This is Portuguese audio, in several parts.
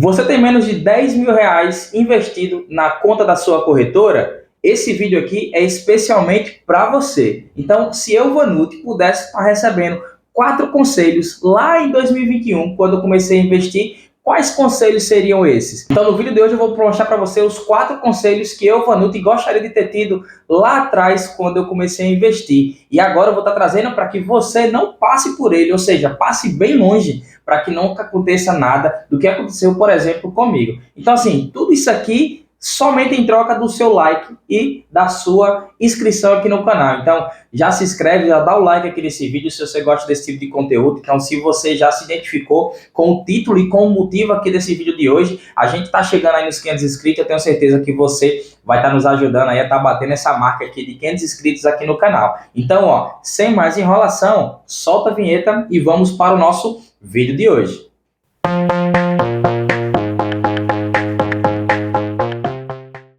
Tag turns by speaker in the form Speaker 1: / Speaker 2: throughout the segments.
Speaker 1: Você tem menos de 10 mil reais investido na conta da sua corretora? Esse vídeo aqui é especialmente para você. Então, se eu, Vanucci, pudesse estar recebendo 4 conselhos lá em 2021, quando eu comecei a investir, quais conselhos seriam esses? Então, no vídeo de hoje eu vou mostrar para você os 4 conselhos que eu, Vanucci, gostaria de ter tido lá atrás, quando eu comecei a investir. E agora eu vou estar trazendo para que você não passe por ele, ou seja, passe bem longe, para que nunca aconteça nada do que aconteceu, por exemplo, comigo. Então, assim, tudo isso aqui somente em troca do seu like e da sua inscrição aqui no canal. Então, já se inscreve, já dá o like aqui nesse vídeo se você gosta desse tipo de conteúdo. Então, se você já se identificou com o título e com o motivo aqui desse vídeo de hoje, a gente está chegando aí nos 500 inscritos, eu tenho certeza que você vai estar nos ajudando aí a estar batendo essa marca aqui de 500 inscritos aqui no canal. Então, ó, sem mais enrolação, solta a vinheta e vamos para o nosso vídeo de hoje.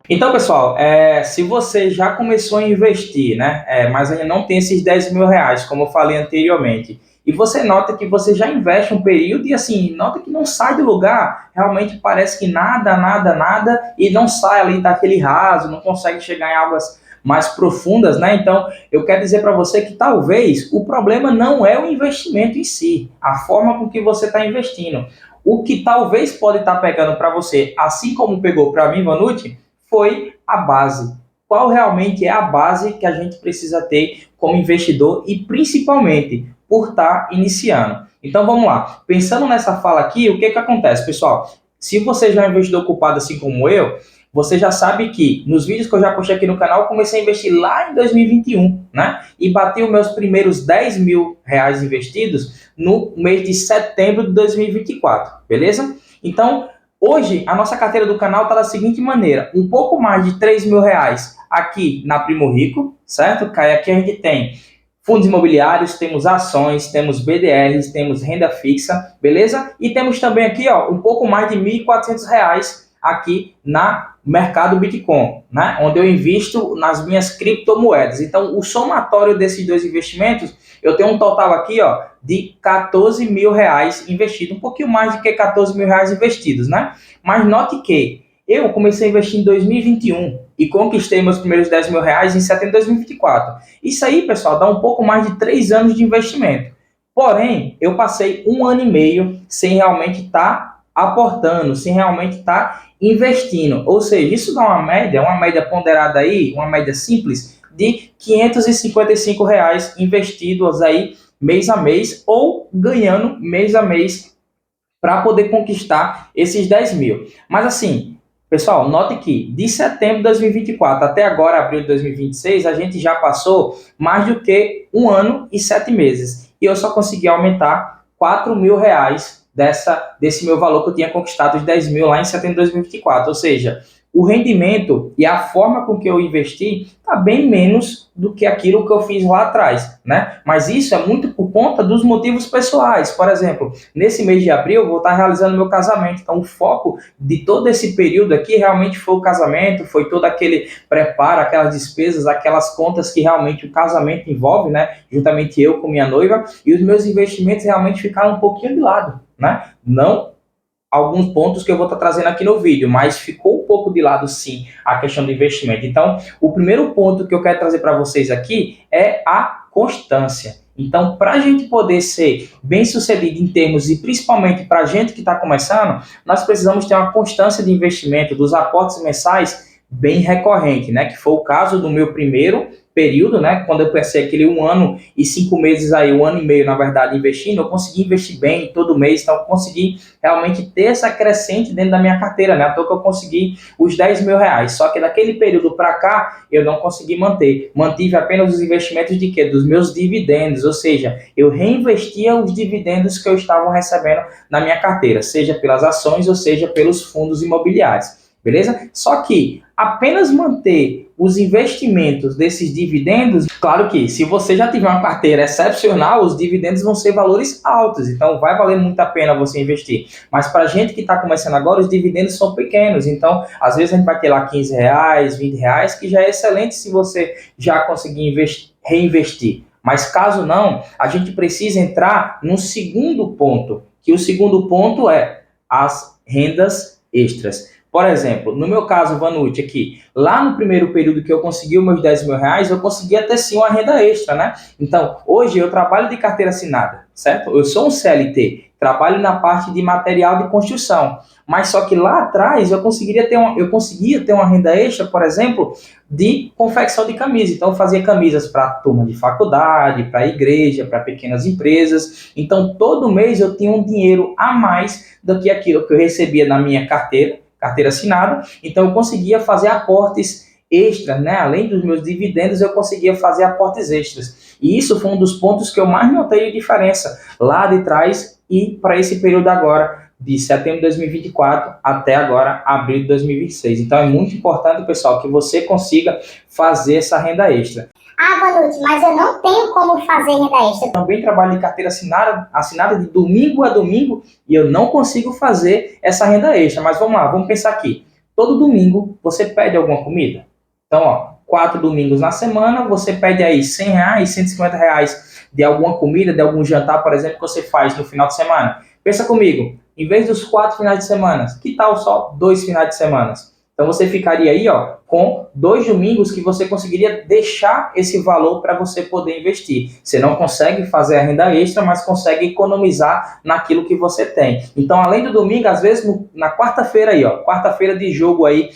Speaker 1: Então, pessoal, se você já começou a investir, né, mas ainda não tem esses 10 mil reais, como eu falei anteriormente, e você nota que você já investe um período e, assim, nota que não sai do lugar, realmente parece que nada, e não sai ali daquele raso, não consegue chegar em águas mais profundas, né? Então, eu quero dizer para você que talvez o problema não é o investimento em si, a forma com que você está investindo. O que talvez pode estar pegando para você, assim como pegou para mim, Vanucci, foi a base. Qual realmente é a base que a gente precisa ter como investidor e principalmente por estar iniciando. Então vamos lá. Pensando nessa fala aqui, o que acontece, pessoal? Se você já é um investidor ocupado assim como eu, você já sabe que nos vídeos que eu já postei aqui no canal, eu comecei a investir lá em 2021, né? E bati os meus primeiros 10 mil reais investidos no mês de setembro de 2024, beleza? Então, hoje, a nossa carteira do canal está da seguinte maneira, um pouco mais de 3 mil reais aqui na Primo Rico, certo? Aqui a gente tem fundos imobiliários, temos ações, temos BDRs, temos renda fixa, beleza? E temos também aqui, ó, um pouco mais de R$ 1.400 aqui na mercado Bitcoin, né? Onde eu invisto nas minhas criptomoedas. Então, o somatório desses dois investimentos, eu tenho um total aqui, ó, de 14 mil reais investido, um pouquinho mais do que 14 mil reais investidos, né? Mas note que eu comecei a investir em 2021 e conquistei meus primeiros 10 mil reais em setembro de 2024. Isso aí, pessoal, dá um pouco mais de 3 anos de investimento. Porém, eu passei 1 ano e meio sem realmente estar aportando, sem realmente estar investindo. Ou seja, isso dá uma média ponderada aí, uma média simples, de R$ 555 reais investidos aí mês a mês ou ganhando mês a mês para poder conquistar esses 10 mil. Mas assim, pessoal, note que de setembro de 2024 até agora, abril de 2026, a gente já passou mais do que 1 ano e 7 meses. E eu só consegui aumentar 4 mil reais desse meu valor que eu tinha conquistado de 10 mil lá em setembro de 2024. Ou seja, o rendimento e a forma com que eu investi está bem menos do que aquilo que eu fiz lá atrás, né? Mas isso é muito por conta dos motivos pessoais. Por exemplo, nesse mês de abril eu vou estar realizando meu casamento, então o foco de todo esse período aqui realmente foi o casamento, foi todo aquele preparo, aquelas despesas, aquelas contas que realmente o casamento envolve, né? Juntamente eu com minha noiva, e os meus investimentos realmente ficaram um pouquinho de lado, né? Não alguns pontos que eu vou estar trazendo aqui no vídeo, mas ficou um pouco de lado sim a questão do investimento. Então, o primeiro ponto que eu quero trazer para vocês aqui é a constância. Então, para a gente poder ser bem sucedido em termos, e principalmente para a gente que está começando, nós precisamos ter uma constância de investimento dos aportes mensais bem recorrente, né? Que foi o caso do meu primeiro período, né? Quando eu passei aquele 1 ano e 5 meses aí, 1 ano e meio, na verdade, investindo, eu consegui investir bem todo mês, então eu consegui realmente ter essa crescente dentro da minha carteira, né? Até que eu consegui os 10 mil reais. Só que daquele período para cá, eu não consegui manter. Mantive apenas os investimentos de quê? Dos meus dividendos, ou seja, eu reinvestia os dividendos que eu estava recebendo na minha carteira, seja pelas ações ou seja pelos fundos imobiliários. Beleza? Só que apenas manter os investimentos desses dividendos, claro que se você já tiver uma carteira excepcional, os dividendos vão ser valores altos, então vai valer muito a pena você investir. Mas para a gente que está começando agora, os dividendos são pequenos, então às vezes a gente vai ter lá 15 reais, 20 reais, que já é excelente se você já conseguir reinvestir. Mas caso não, a gente precisa entrar no segundo ponto, que o segundo ponto é as rendas extras. Por exemplo, no meu caso, Vanucci, aqui, lá no primeiro período que eu consegui os meus 10 mil reais, eu conseguia ter sim uma renda extra, né? Então, hoje eu trabalho de carteira assinada, certo? Eu sou um CLT, trabalho na parte de material de construção, mas só que lá atrás eu conseguia ter uma renda extra, por exemplo, de confecção de camisa. Então, eu fazia camisas para turma de faculdade, para igreja, para pequenas empresas. Então, todo mês eu tinha um dinheiro a mais do que aquilo que eu recebia na minha carteira assinada, então eu conseguia fazer aportes extras, né? Além dos meus dividendos, eu conseguia fazer aportes extras. E isso foi um dos pontos que eu mais notei de diferença lá de trás e para esse período agora, de setembro de 2024 até agora, abril de 2026. Então é muito importante, pessoal, que você consiga fazer essa renda extra.
Speaker 2: Ah, Vanucci, mas eu não tenho como fazer renda extra.
Speaker 1: Também trabalho em carteira assinada de domingo a domingo e eu não consigo fazer essa renda extra. Mas vamos lá, vamos pensar aqui. Todo domingo você pede alguma comida? Então, ó, 4 domingos na semana, você pede aí R$100, R$150 de alguma comida, de algum jantar, por exemplo, que você faz no final de semana. Pensa comigo, em vez dos 4 finais de semana, que tal só 2 finais de semana? Então você ficaria aí, ó, com 2 domingos que você conseguiria deixar esse valor para você poder investir. Você não consegue fazer a renda extra, mas consegue economizar naquilo que você tem. Então, além do domingo, às vezes na quarta-feira aí, ó, quarta-feira de jogo aí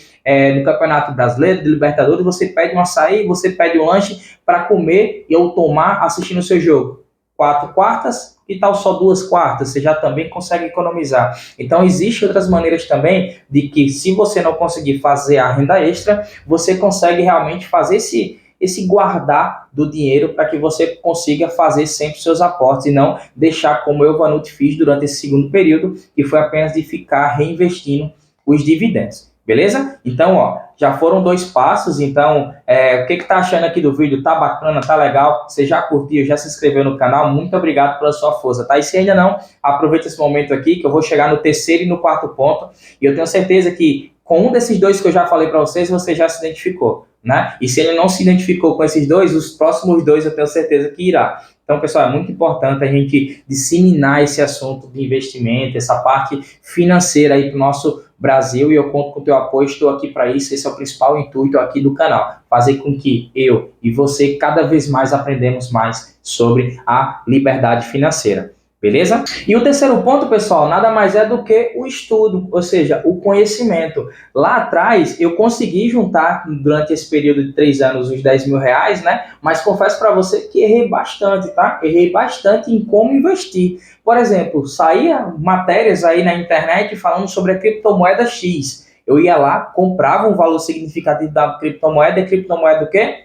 Speaker 1: no Campeonato Brasileiro, de Libertadores, você pede um açaí, você pede um lanche para comer ou tomar assistindo o seu jogo. 4 quartas, que tal só 2 quartas? Você já também consegue economizar. Então, existem outras maneiras também de que, se você não conseguir fazer a renda extra, você consegue realmente fazer esse guardar do dinheiro para que você consiga fazer sempre seus aportes e não deixar como eu, Vanucci, fiz durante esse segundo período, que foi apenas de ficar reinvestindo os dividendos. Beleza? Então, ó, já foram 2 passos. Então, o que tá achando aqui do vídeo? Tá bacana? Tá legal? Você já curtiu? Já se inscreveu no canal? Muito obrigado pela sua força, tá? E se ainda não, aproveita esse momento aqui que eu vou chegar no terceiro e no quarto ponto. E eu tenho certeza que com um desses 2 que eu já falei para vocês, você já se identificou, né? E se ele não se identificou com esses 2, os próximos 2 eu tenho certeza que irá. Então, pessoal, é muito importante a gente disseminar esse assunto de investimento, essa parte financeira aí para o nosso Brasil, e eu conto com o teu apoio, estou aqui para isso. Esse é o principal intuito aqui do canal, fazer com que eu e você cada vez mais aprendamos mais sobre a liberdade financeira. Beleza? E o terceiro ponto, pessoal, nada mais é do que o estudo, ou seja, o conhecimento. Lá atrás, eu consegui juntar, durante esse período de 3 anos, os 10 mil reais, né? Mas confesso para você que errei bastante, tá? Errei bastante em como investir. Por exemplo, saía matérias aí na internet falando sobre a criptomoeda X. Eu ia lá, comprava um valor significativo da criptomoeda, e a criptomoeda o quê?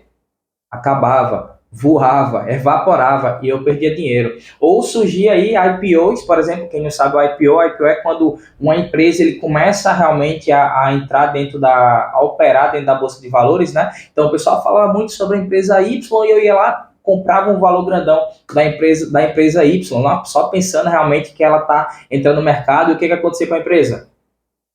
Speaker 1: Acabava, voava, evaporava e eu perdia dinheiro. Ou surgia aí IPOs, por exemplo, quem não sabe o IPO é quando uma empresa ele começa realmente a entrar dentro a operar dentro da Bolsa de Valores, né? Então o pessoal falava muito sobre a empresa Y e eu ia lá, comprava um valor grandão da empresa Y, lá, só pensando realmente que ela está entrando no mercado. E o que acontecia com a empresa?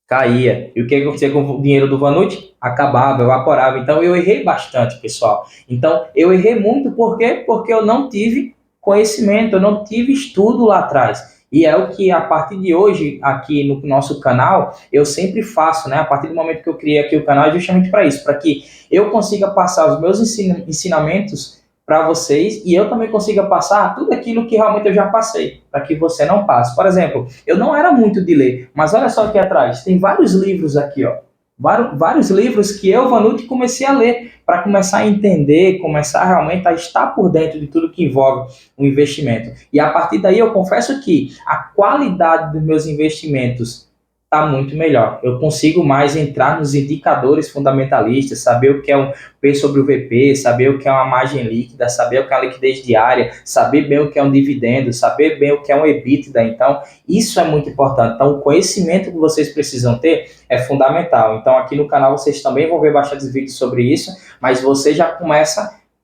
Speaker 1: Caía. E o que acontecia com o dinheiro do Vanucci? Acabava, evaporava. Então eu errei bastante, pessoal. Então eu errei muito, por quê? Porque eu não tive conhecimento, eu não tive estudo lá atrás. E é o que, a partir de hoje, aqui no nosso canal, eu sempre faço, né? A partir do momento que eu criei aqui o canal, é justamente para isso, para que eu consiga passar os meus ensinamentos para vocês e eu também consiga passar tudo aquilo que realmente eu já passei, para que você não passe. Por exemplo, eu não era muito de ler, mas olha só aqui atrás, tem vários livros aqui, ó. Vários livros que eu, Vanucci, comecei a ler para começar a entender, começar realmente a estar por dentro de tudo que envolve o investimento. E a partir daí eu confesso que a qualidade dos meus investimentos está muito melhor. Eu consigo mais entrar nos indicadores fundamentalistas, saber o que é um P sobre o VP, saber o que é uma margem líquida, saber o que é uma liquidez diária, saber bem o que é um dividendo, saber bem o que é um EBITDA. Então, isso é muito importante. Então, o conhecimento que vocês precisam ter é fundamental. Então, aqui no canal vocês também vão ver bastante vídeos sobre isso, mas você já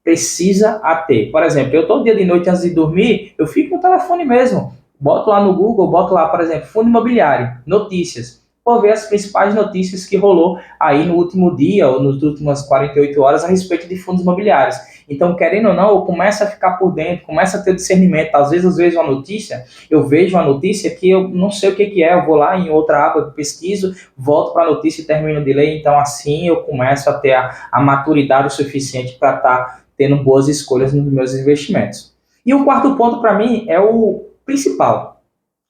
Speaker 1: precisa a ter. Por exemplo, eu todo dia de noite antes de dormir, eu fico no telefone mesmo. Boto lá no Google, boto lá, por exemplo, fundo imobiliário, notícias. Vou ver as principais notícias que rolou aí no último dia ou nas últimas 48 horas a respeito de fundos imobiliários. Então, querendo ou não, eu começo a ficar por dentro, começo a ter discernimento. Às vezes eu vejo uma notícia que eu não sei o que é, eu vou lá em outra aba, pesquiso, volto para a notícia e termino de ler. Então, assim eu começo a ter a maturidade o suficiente para estar tendo boas escolhas nos meus investimentos. E o quarto ponto para mim é o principal.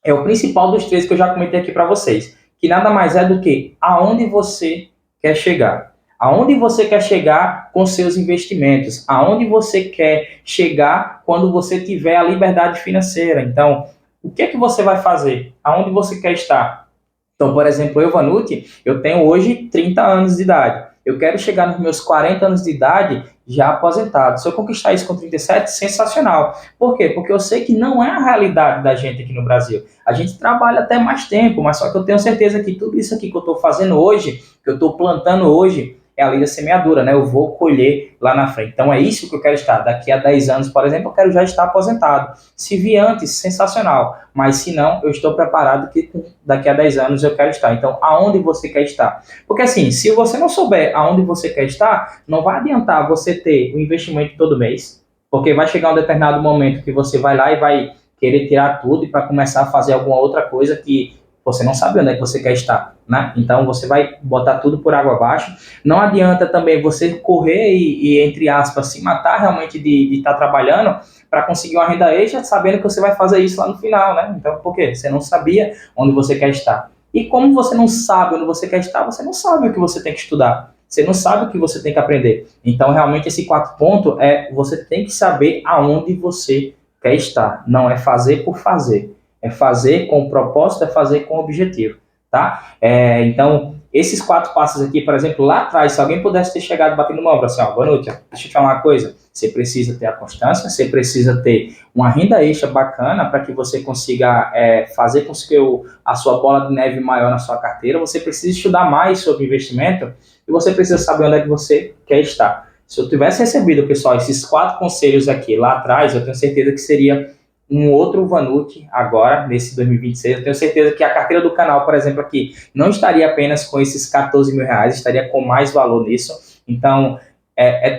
Speaker 1: É o principal dos três que eu já comentei aqui para vocês, que nada mais é do que aonde você quer chegar. Aonde você quer chegar com seus investimentos? Aonde você quer chegar quando você tiver a liberdade financeira? Então, o que é que você vai fazer? Aonde você quer estar? Então, por exemplo, eu, Vanucci, eu tenho hoje 30 anos de idade. Eu quero chegar nos meus 40 anos de idade já aposentado. Se eu conquistar isso com 37, sensacional. Por quê? Porque eu sei que não é a realidade da gente aqui no Brasil. A gente trabalha até mais tempo, mas só que eu tenho certeza que tudo isso aqui que eu estou fazendo hoje, que eu estou plantando hoje, é a lei da semeadura, né? Eu vou colher lá na frente. Então é isso que eu quero estar. Daqui a 10 anos, por exemplo, eu quero já estar aposentado. Se vir antes, sensacional. Mas se não, eu estou preparado que daqui a 10 anos eu quero estar. Então, aonde você quer estar? Porque assim, se você não souber aonde você quer estar, não vai adiantar você ter o investimento todo mês, porque vai chegar um determinado momento que você vai lá e vai querer tirar tudo e para começar a fazer alguma outra coisa que você não sabe onde é que você quer estar, né? Então você vai botar tudo por água abaixo. Não adianta também você correr entre aspas, se matar realmente de estar trabalhando para conseguir uma renda extra, sabendo que você vai fazer isso lá no final, né? Então, por quê? Você não sabia onde você quer estar. E como você não sabe onde você quer estar, você não sabe o que você tem que estudar. Você não sabe o que você tem que aprender. Então, realmente, esse quarto ponto é você tem que saber aonde você quer estar. Não é fazer por fazer. É fazer com propósito, é fazer com objetivo, tá? Então, esses 4 passos aqui, por exemplo, lá atrás, se alguém pudesse ter chegado batendo uma obra assim, ó, boa noite, deixa eu te falar uma coisa, você precisa ter a constância, você precisa ter uma renda extra bacana para que você consiga fazer com que a sua bola de neve maior na sua carteira, você precisa estudar mais sobre investimento e você precisa saber onde é que você quer estar. Se eu tivesse recebido, pessoal, esses 4 conselhos aqui lá atrás, eu tenho certeza que seria um outro Vanucci agora, nesse 2026. Eu tenho certeza que a carteira do canal, por exemplo, aqui, não estaria apenas com esses 14 mil reais, estaria com mais valor nisso. Então,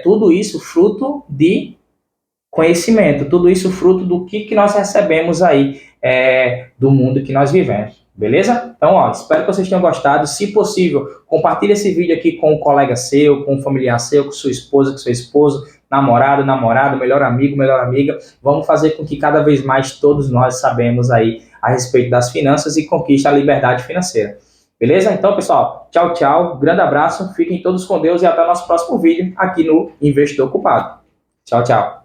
Speaker 1: tudo isso fruto de conhecimento, tudo isso fruto do que nós recebemos aí do mundo que nós vivemos. Beleza? Então, ó, espero que vocês tenham gostado. Se possível, compartilhe esse vídeo aqui com um colega seu, com um familiar seu, com sua esposa, com seu esposo, namorado, namorada, melhor amigo, melhor amiga. Vamos fazer com que cada vez mais todos nós sabemos aí a respeito das finanças e conquiste a liberdade financeira. Beleza? Então, pessoal, tchau, tchau. Grande abraço. Fiquem todos com Deus e até o nosso próximo vídeo aqui no Investidor Ocupado. Tchau, tchau.